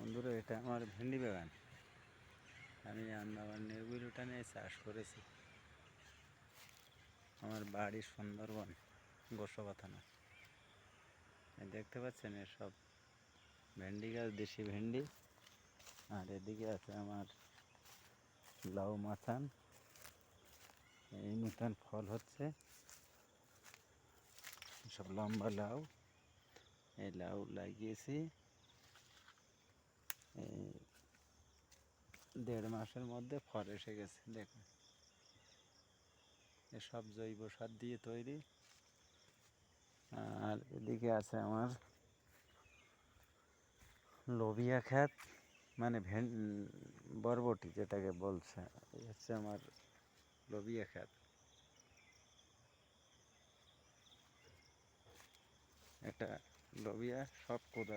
বন্ধুরা, এটা আমার ভেন্ডি বাগান। আমি আন্দামান নিউবিল উঠানে চাষ করেছি। আমার বাড়ি সুন্দরবন, গোসাবাথানা। দেখতে পাচ্ছেন এসব ভেন্ডি গাছ, দেশি ভেন্ডি। আর এদিকে আছে আমার লাউ মাচান। এই নতুন ফল হচ্ছে, সব লম্বা লাউ। এই লাউ লাগিয়েছি, এই 1.5 মাসের মধ্যে ফল এসে গেছে। দেখুন, এসব জৈব সার দিয়ে তৈরি। আর এদিকে আছে আমার লোবিয়া খ্যাত, মানে বরবটি যেটাকে বলছে, এই হচ্ছে আমার লোবিয়া খ্যাত। এটা লোবিয়া সব কোদা